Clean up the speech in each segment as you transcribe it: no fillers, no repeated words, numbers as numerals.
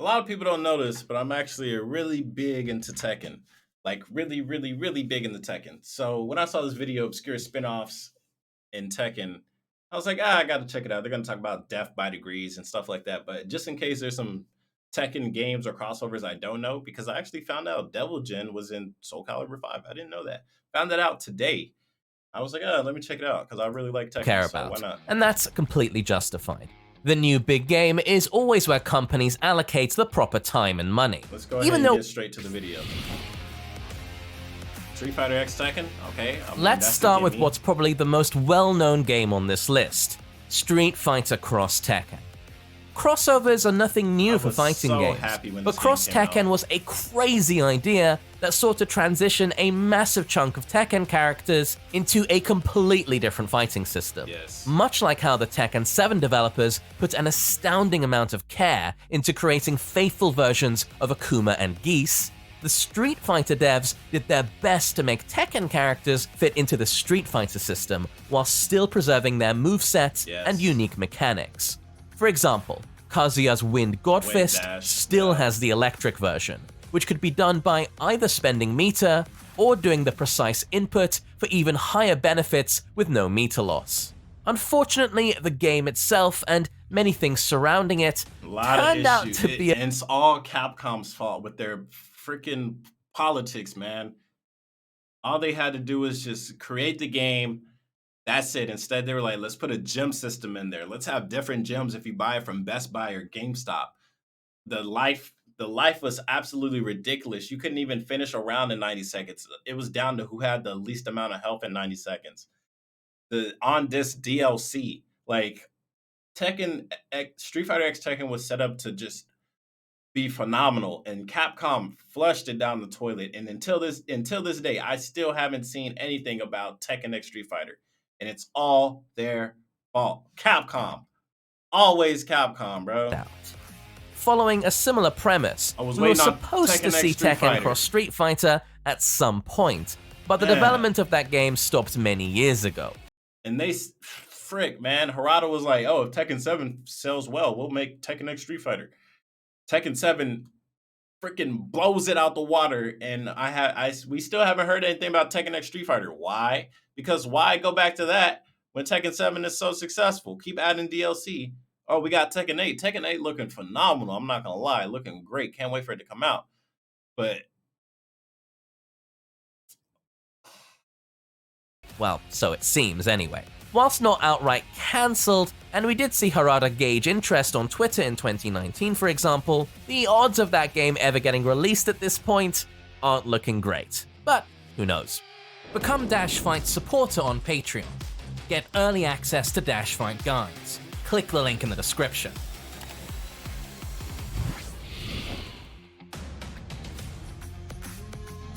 A lot of people don't know this, but I'm actually really big into Tekken. Like really big into Tekken. So when I saw this video, obscure spin-offs in Tekken, I was like, I gotta check it out. They're gonna talk about death by degrees and stuff like that. But just in case there's some Tekken games or crossovers I don't know, because I actually found out Devil Jin was in Soul Calibur 5. I didn't know that. Found that out today. I was like, let me check it out because I really like Tekken, Care so why about, not? and that's completely justified. The new big game is always where companies allocate the proper time and money. Let's go ahead and get straight to the video. Street Fighter X Tekken? Okay. Let's start with what's probably the most well-known game on this list, Street Fighter Cross Tekken. Crossovers are nothing new for fighting games, but Cross Tekken was a crazy idea that sought to transition a massive chunk of Tekken characters into a completely different fighting system. Yes. Much like how the Tekken 7 developers put an astounding amount of care into creating faithful versions of Akuma and Geese, the Street Fighter devs did their best to make Tekken characters fit into the Street Fighter system while still preserving their movesets and unique mechanics. For example, Kazuya's Wind Godfist still has the electric version, which could be done by either spending meter or doing the precise input for even higher benefits with no meter loss. Unfortunately, the game itself and many things surrounding it turned out to be and it's all Capcom's fault with their freaking politics, man. All they had to do was just create the game. That's it. Instead, they were like, let's put a gem system in there. Let's have different gems if you buy it from Best Buy or GameStop. The life was absolutely ridiculous. You couldn't even finish a round in 90 seconds. It was down to who had the least amount of health in 90 seconds. On this DLC, like Street Fighter X Tekken was set up to just be phenomenal, and Capcom flushed it down the toilet. And until this day, I still haven't seen anything about Tekken X Street Fighter. And it's all their fault. Capcom. Always Capcom, bro. Following a similar premise, we were supposed to see Tekken cross Street Fighter at some point, but the development of that game stopped many years ago. And frick, man, Harada was like, oh, if Tekken 7 sells well, we'll make Tekken X Street Fighter. Tekken 7 freaking blows it out the water, and we still haven't heard anything about Tekken X Street Fighter. Why? Because why go back to that when Tekken 7 is so successful? Keep adding DLC. Oh, we got Tekken 8. Tekken 8 looking phenomenal. I'm not gonna lie, looking great. Can't wait for it to come out. But well, so it seems anyway. Whilst not outright cancelled, and we did see Harada gauge interest on Twitter in 2019 for example, the odds of that game ever getting released at this point aren't looking great. But who knows? Become Dash Fight supporter on Patreon. Get early access to Dash Fight guides. Click the link in the description.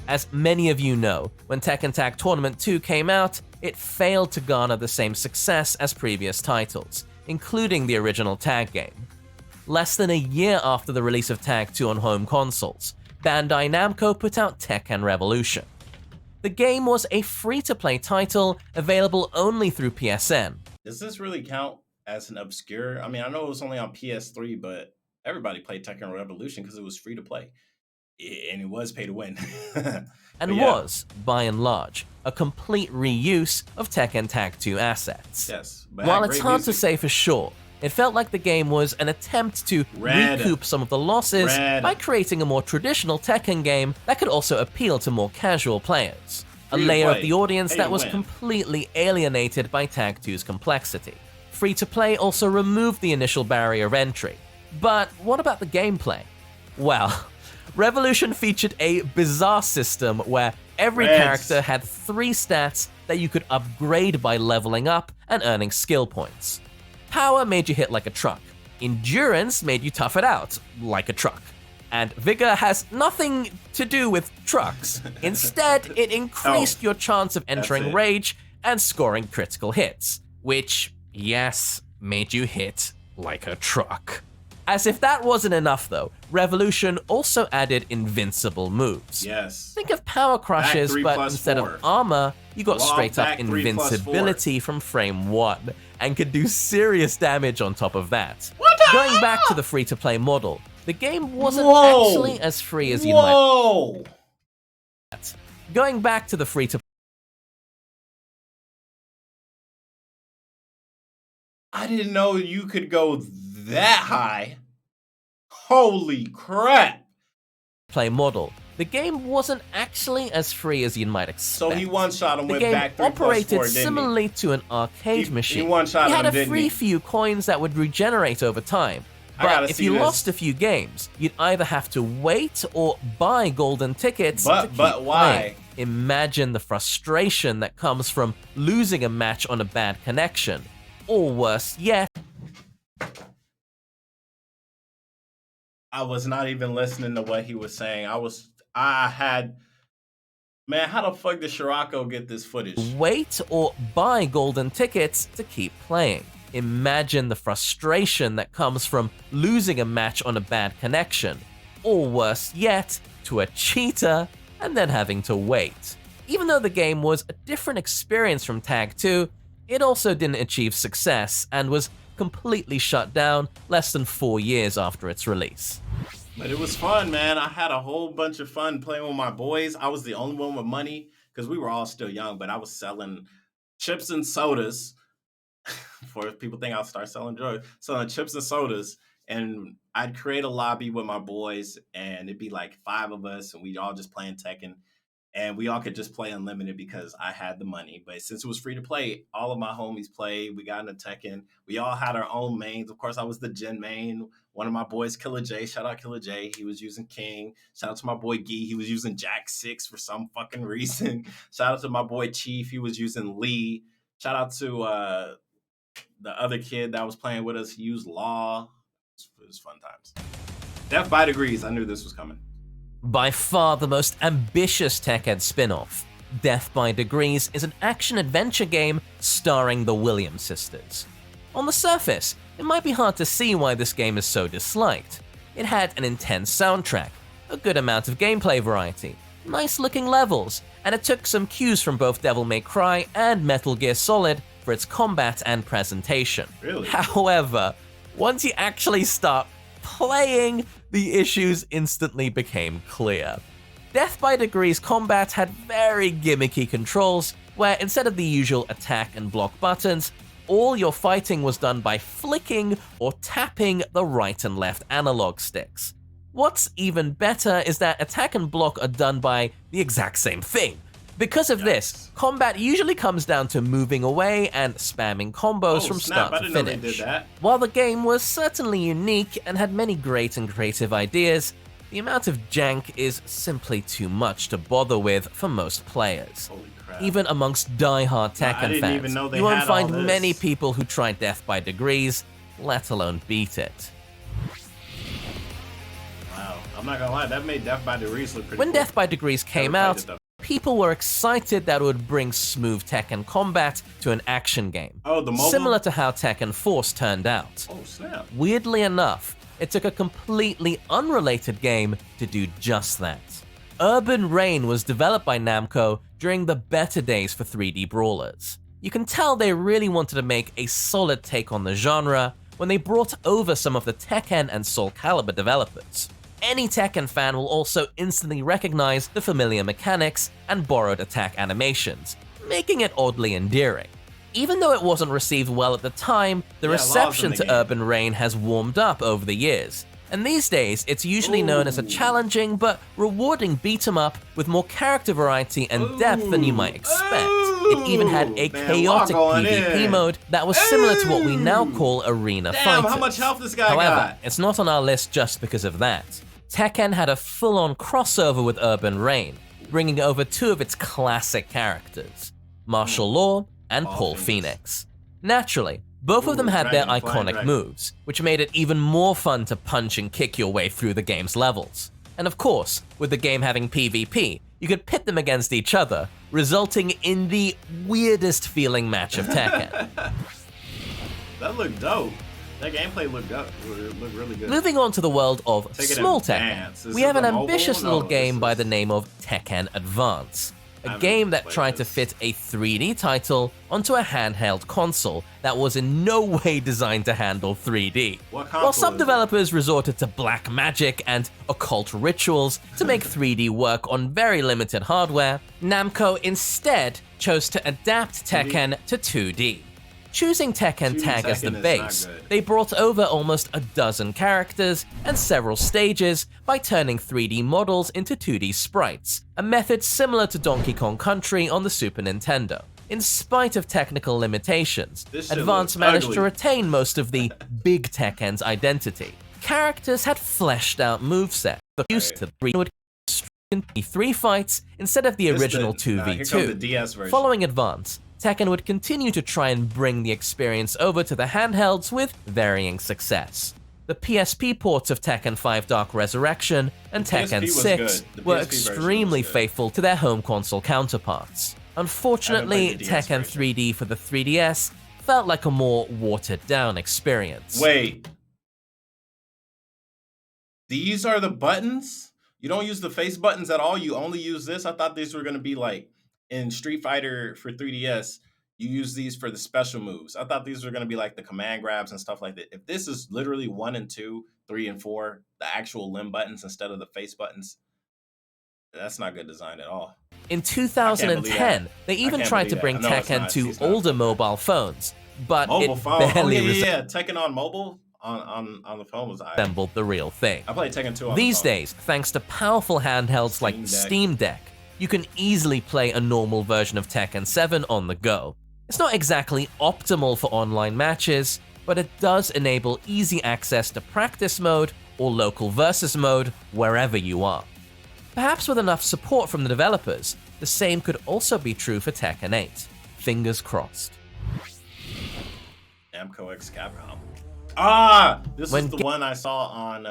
As many of you know, when Tekken Tag Tournament 2 came out, it failed to garner the same success as previous titles, including the original Tag game. Less than a year after the release of Tag 2 on home consoles, Bandai Namco put out Tekken Revolution. The game was a free-to-play title available only through PSN. Does this really count as an obscure? I mean, I know it was only on PS3, but everybody played Tekken Revolution because it was free to play. And it was pay to win. And was, by and large, a complete reuse of Tekken Tag 2 assets. Yes. While it's hard to say for sure, it felt like the game was an attempt to recoup some of the losses by creating a more traditional Tekken game that could also appeal to more casual players. A layer of the audience that was completely alienated by Tag 2's complexity. Free-to-play also removed the initial barrier of entry. But what about the gameplay? Well, Revolution featured a bizarre system where every character had 3 stats that you could upgrade by leveling up and earning skill points. Power made you hit like a truck. Endurance made you tough it out, like a truck. And Vigor has nothing to do with trucks. Instead, it increased your chance of entering rage and scoring critical hits, which, yes, made you hit like a truck. As if that wasn't enough though, Revolution also added invincible moves. Yes. Think of power crushes, but instead of armor, you got straight up invincibility from frame 1, and could do serious damage on top of that. Going back to the free-to-play model, The game wasn't actually as free as you might. Going back to the free-to-play. I didn't know you could go that high. Holy crap. Play model. The game wasn't actually as free as you might expect. So he one-shot and went back 3+4, the game operated similarly to an arcade machine. He one-shot had him, a free few coins that would regenerate over time. But if you lost a few games, you'd either have to wait or buy golden tickets to keep playing. Imagine the frustration that comes from losing a match on a bad connection. Or worse yet. I was not even listening to what he was saying. Man, how the fuck did Shirako get this footage? Wait or buy golden tickets to keep playing. Imagine the frustration that comes from losing a match on a bad connection, or worse yet, to a cheater and then having to wait. Even though the game was a different experience from Tag 2, it also didn't achieve success and was completely shut down less than 4 years after its release. But it was fun, man. I had a whole bunch of fun playing with my boys. I was the only one with money because we were all still young, but I was selling chips and sodas. For if people think I'll start selling drugs, selling chips and sodas, and I'd create a lobby with my boys, and it'd be like 5 of us, and we'd all just playing Tekken, and we all could just play unlimited because I had the money. But since it was free to play, all of my homies played. We got into Tekken. We all had our own mains. Of course, I was the Jin main. One of my boys, Killer J, shout out Killer J, he was using King. Shout out to my boy Gee, he was using Jack 6 for some fucking reason. Shout out to my boy Chief, he was using Lee. Shout out to the other kid that was playing with us, he used Law. It was fun times. Death by Degrees, I knew this was coming. By far the most ambitious Tekken spin-off, Death by Degrees is an action-adventure game starring the Williams sisters. On the surface, it might be hard to see why this game is so disliked. It had an intense soundtrack, a good amount of gameplay variety, nice-looking levels, and it took some cues from both Devil May Cry and Metal Gear Solid for its combat and presentation. Really? However, once you actually start playing, the issues instantly became clear. Death by Degrees combat had very gimmicky controls, where instead of the usual attack and block buttons, all your fighting was done by flicking or tapping the right and left analog sticks. What's even better is that attack and block are done by the exact same thing. Because of this, combat usually comes down to moving away and spamming combos from start to finish. While the game was certainly unique and had many great and creative ideas, the amount of jank is simply too much to bother with for most players. Even amongst die-hard Tekken fans, you won't find many people who tried Death by Degrees, let alone beat it. Wow, I'm not gonna lie, that made Death by Degrees look pretty When cool. Death by Degrees came out, people were excited that it would bring smooth Tekken combat to an action game. Oh, the mobile? Similar to how Tekken Force turned out. Oh, snap. Weirdly enough, it took a completely unrelated game to do just that. Urban Reign was developed by Namco during the better days for 3D brawlers. You can tell they really wanted to make a solid take on the genre when they brought over some of the Tekken and Soul Calibur developers. Any Tekken fan will also instantly recognize the familiar mechanics and borrowed attack animations, making it oddly endearing. Even though it wasn't received well at the time, the reception to Urban Reign has warmed up over the years, and these days it's usually known as a challenging but rewarding beat-em-up with more character variety and depth than you might expect. It even had a chaotic PvP mode that was similar to what we now call arena fighters. How much health this guy However, got? it's not on our list just because of that. Tekken had a full-on crossover with Urban Reign, bringing over 2 of its classic characters, Martial Law and Paul Phoenix. Naturally, both of them had their iconic moves, which made it even more fun to punch and kick your way through the game's levels. And of course, with the game having PvP, you could pit them against each other, resulting in the weirdest feeling match of Tekken. That looked dope. That gameplay looked really good. Moving on to the world of small Tekken, we have an ambitious little game by the name of Tekken Advance. a game that tried to fit a 3D title onto a handheld console that was in no way designed to handle 3D. While some developers resorted to black magic and occult rituals to make 3D work on very limited hardware, Namco instead chose to adapt Tekken to 2D. Choosing Tekken Tag as the base, they brought over almost a dozen characters and several stages by turning 3D models into 2D sprites, a method similar to Donkey Kong Country on the Super Nintendo. In spite of technical limitations, Advance managed to retain most of the big Tekken's identity. Characters had fleshed out movesets, used to would 3 fights instead of the original 2v2. Following Advance, Tekken would continue to try and bring the experience over to the handhelds with varying success. The PSP ports of Tekken 5 Dark Resurrection and Tekken 6 were extremely faithful to their home console counterparts. Unfortunately, Tekken 3D for the 3DS felt like a more watered-down experience. Wait. These are the buttons? You don't use the face buttons at all? You only use this? I thought these were going to be like in Street Fighter for 3DS, you use these for the special moves. I thought these were going to be like the command grabs and stuff like that. If this is literally 1 and 2, 3 and 4, the actual limb buttons instead of the face buttons, that's not good design at all. In 2010, they even tried to bring Tekken to older mobile phones, but it barely Tekken on mobile on the phone was resembled the real thing. I played Tekken 2 on These days, thanks to powerful handhelds like Steam Deck, you can easily play a normal version of Tekken 7 on the go. It's not exactly optimal for online matches, but it does enable easy access to practice mode or local versus mode wherever you are. Perhaps with enough support from the developers, the same could also be true for Tekken 8. Fingers crossed. Namco x Capcom. Ah! This is the one I saw on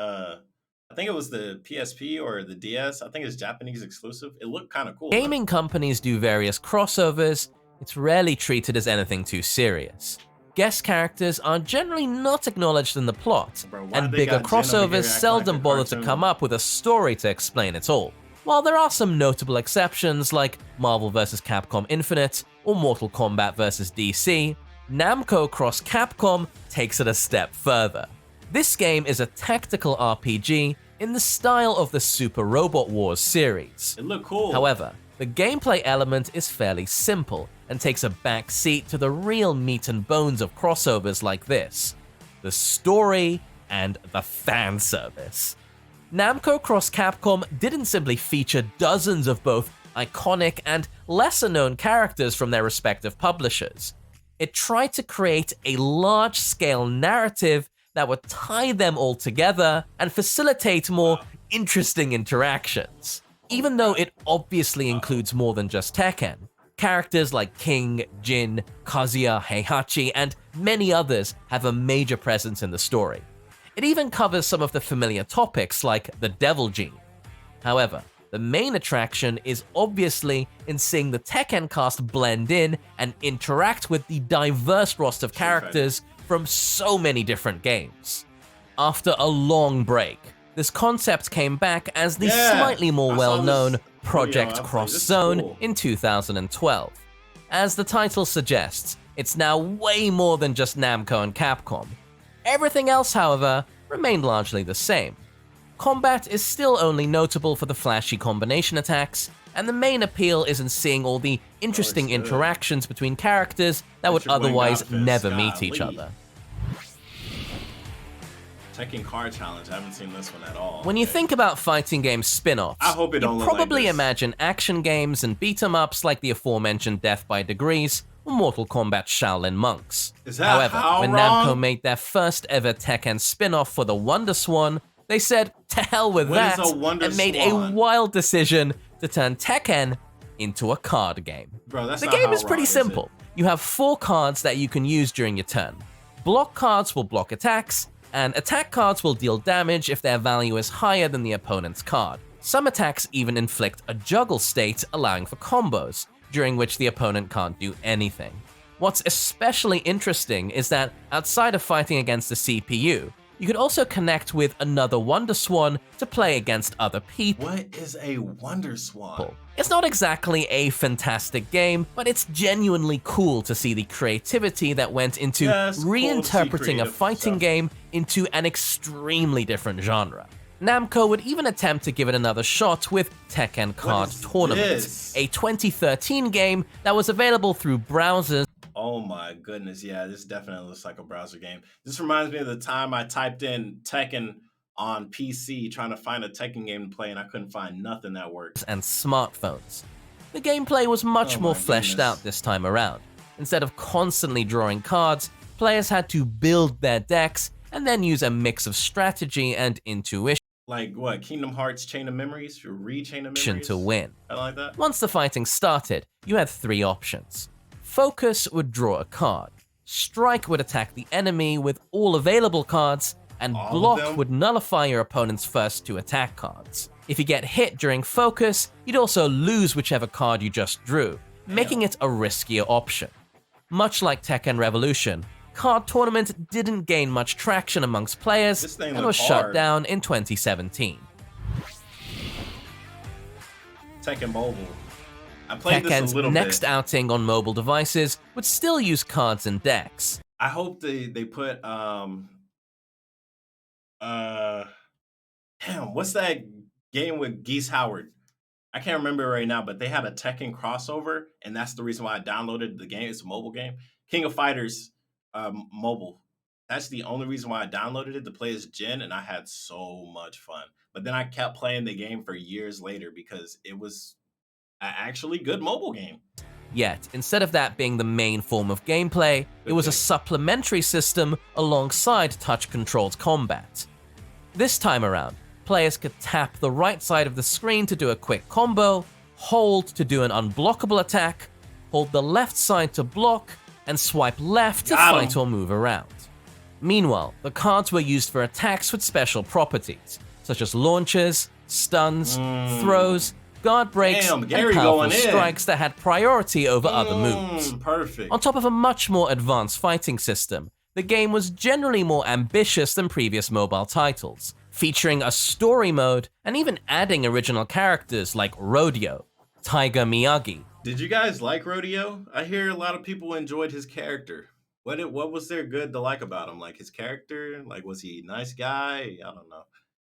I think it was the PSP or the DS. I think it's Japanese exclusive. It looked kind of cool. Gaming companies do various crossovers. It's rarely treated as anything too serious. Guest characters are generally not acknowledged in the plot, and bigger crossovers seldom bother to come up with a story to explain it all. While there are some notable exceptions like Marvel vs. Capcom Infinite or Mortal Kombat vs. DC, Namco x Capcom takes it a step further. This game is a tactical RPG in the style of the Super Robot Wars series. It looked cool. However, the gameplay element is fairly simple and takes a back seat to the real meat and bones of crossovers like this: the story and the fan service. Namco x Capcom didn't simply feature dozens of both iconic and lesser-known characters from their respective publishers. It tried to create a large-scale narrative that would tie them all together and facilitate more interesting interactions. Even though it obviously includes more than just Tekken, characters like King, Jin, Kazuya, Heihachi, and many others have a major presence in the story. It even covers some of the familiar topics like the Devil Gene. However, the main attraction is obviously in seeing the Tekken cast blend in and interact with the diverse roster of characters from so many different games. After a long break, this concept came back as the slightly more well-known Project Cross Zone in 2012. As the title suggests, it's now way more than just Namco and Capcom. Everything else, however, remained largely the same. Combat is still only notable for the flashy combination attacks, and the main appeal is in seeing all the interesting interactions between characters that would otherwise never meet each other. Tekken Card Challenge, I haven't seen this one at all. When you think about fighting game spin-offs, I hope it don't you look probably like this. imagine action games and beat-em-ups like the aforementioned Death by Degrees or Mortal Kombat Shaolin Monks. Is that However, how when wrong? Namco made their first ever Tekken spin-off for the Wonder Swan, they said, to hell with What that, is a Wonder and made Swan? a wild decision to turn Tekken into a card game. Bro, that's The not game how is pretty wrong, simple. You have 4 cards that you can use during your turn. Block cards will block attacks, and attack cards will deal damage if their value is higher than the opponent's card. Some attacks even inflict a juggle state, allowing for combos, during which the opponent can't do anything. What's especially interesting is that outside of fighting against the CPU, You could also connect with another Wonder Swan to play against other people. What is a Wonder Swan? It's not exactly a fantastic game, but it's genuinely cool to see the creativity that went into reinterpreting a fighting game into an extremely different genre. Namco would even attempt to give it another shot with Tekken Card Tournament, a 2013 game that was available through browsers. Oh my goodness, yeah, this definitely looks like a browser game. This reminds me of the time I typed in Tekken on PC trying to find a Tekken game to play and I couldn't find nothing that worked. And smartphones. The gameplay was much more fleshed out this time around. Instead of constantly drawing cards, players had to build their decks and then use a mix of strategy and intuition. Like what, Kingdom Hearts Chain of Memories? Your Chain of Memories? To win. I like that. Once the fighting started, you had three options. Focus would draw a card, Strike would attack the enemy with all available cards, and Block would nullify your opponent's first two attack cards. If you get hit during Focus, you'd also lose whichever card you just drew, making it a riskier option. Much like Tekken Revolution, Card Tournament didn't gain much traction amongst players and was shut down in 2017. Tekken Mobile. I played Tekken's this a little next bit. outing on mobile devices would still use cards and decks. I hope they put damn, what's that game with Geese Howard? I can't remember right now, but they had a Tekken crossover, and that's the reason why I downloaded the game. It's a mobile game, King of Fighters mobile. That's the only reason why I downloaded it to play as Jin, and I had so much fun. But then I kept playing the game for years later because it was an actually good mobile game. Yet, instead of that being the main form of gameplay, it was a supplementary system alongside touch-controlled combat. This time around, players could tap the right side of the screen to do a quick combo, hold to do an unblockable attack, hold the left side to block, and swipe left to fight or move around. Meanwhile, the cards were used for attacks with special properties, such as launches, stuns, throws, guard breaks, and powerful strikes that had priority over other moves. Perfect. On top of a much more advanced fighting system, the game was generally more ambitious than previous mobile titles, featuring a story mode and even adding original characters like Rodeo, Tiger Miyagi. Did you guys like Rodeo? I hear a lot of people enjoyed his character. What was there good to like about him? Like his character? Like was he a nice guy? I don't know.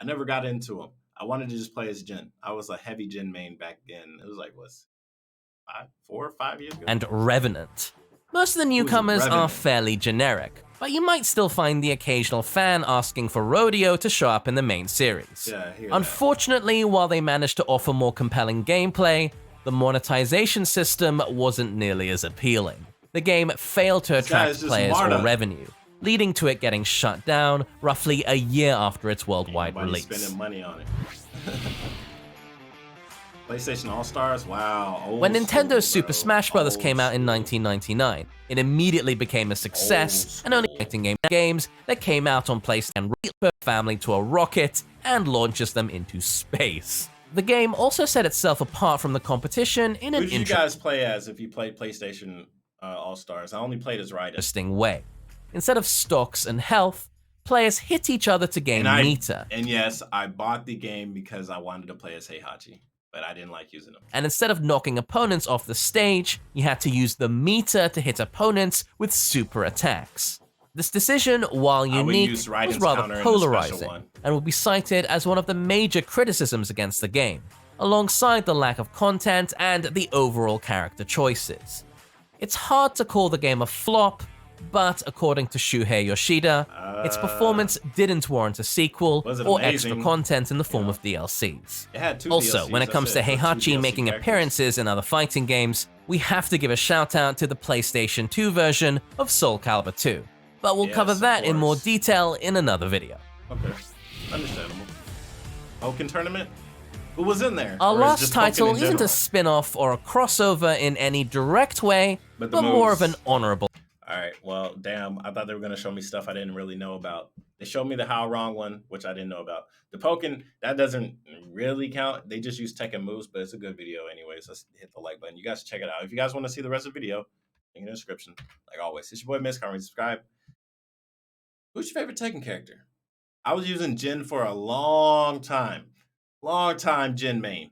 I never got into him. I wanted to just play as Jin. I was a heavy Jin main back then. It was like, 4 or 5 years ago? And Revenant. Most of the newcomers are fairly generic, but you might still find the occasional fan asking for Rodeo to show up in the main series. Yeah, I hear Unfortunately, while they managed to offer more compelling gameplay, the monetization system wasn't nearly as appealing. The game failed to attract players or revenue, leading to it getting shut down roughly a year after its worldwide release. Spending money on it. PlayStation All-Stars? Wow. When Nintendo's Super Smash Bros. Came out in 1999, it immediately became a success, and only fighting games that came out on PlayStation reach family to a rocket and launches them into space. The game also set itself apart from the competition in an interesting you guys play as if you played PlayStation All-Stars? I only played as Raiden. Interesting way. Instead of stocks and health, players hit each other to gain meter. And yes, I bought the game because I wanted to play as Heihachi, but I didn't like using them. And instead of knocking opponents off the stage, you had to use the meter to hit opponents with super attacks. This decision, while unique, was rather polarizing and will be cited as one of the major criticisms against the game, alongside the lack of content and the overall character choices. It's hard to call the game a flop, but according to Shuhei Yoshida, its performance didn't warrant a sequel or extra content in the form of DLCs. Also, when it comes to Heihachi making appearances in other fighting games, we have to give a shout out to the PlayStation 2 version of Soul Calibur 2, but we'll cover that in more detail in another video. Okay, understandable. Pokken Tournament? Who was in there? Our last title isn't a spin-off or a crossover in any direct way, but more of an honorable. Alright, well, damn, I thought they were going to show me stuff I didn't really know about. They showed me the How Wrong one, which I didn't know about. The Pokken, that doesn't really count. They just use Tekken moves, but it's a good video anyways. Let's hit the like button. You guys check it out. If you guys want to see the rest of the video, link in the description. Like always, it's your boy Miss. Comment, subscribe. Who's your favorite Tekken character? I was using Jin for a long time. Long time Jin main.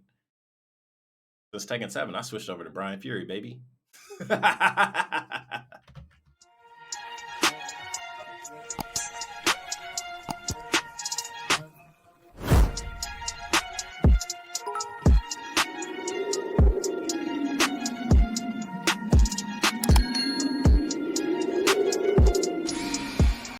This Tekken 7, I switched over to Brian Fury, baby.